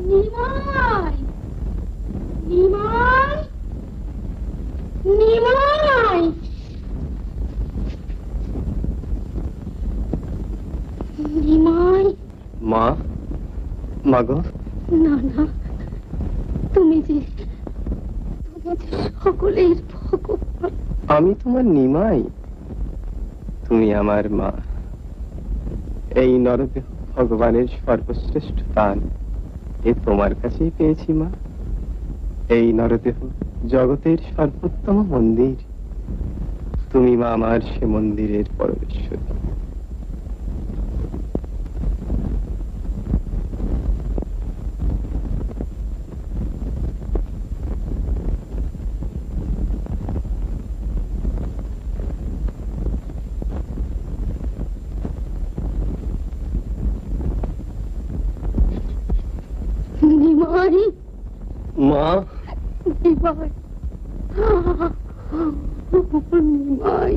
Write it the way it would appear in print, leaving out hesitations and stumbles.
নিমাই, নিমাই, নিমাই, নিমাই। মা, মাগো। না না, তুমি যে সকলের ভগবান। আমি তোমার নিমাই, তুমি আমার মা। এই নরদেহ ভগবানের সর্বশ্রেষ্ঠ দান, এ তোমার কাছেই পেয়েছি মা। এই নরদেহ জগতের সর্বোত্তম মন্দির, তুমি মা আমার সে মন্দিরের পরমেশ্বরী। নিমাই, মা, নিমাই, নিমাই।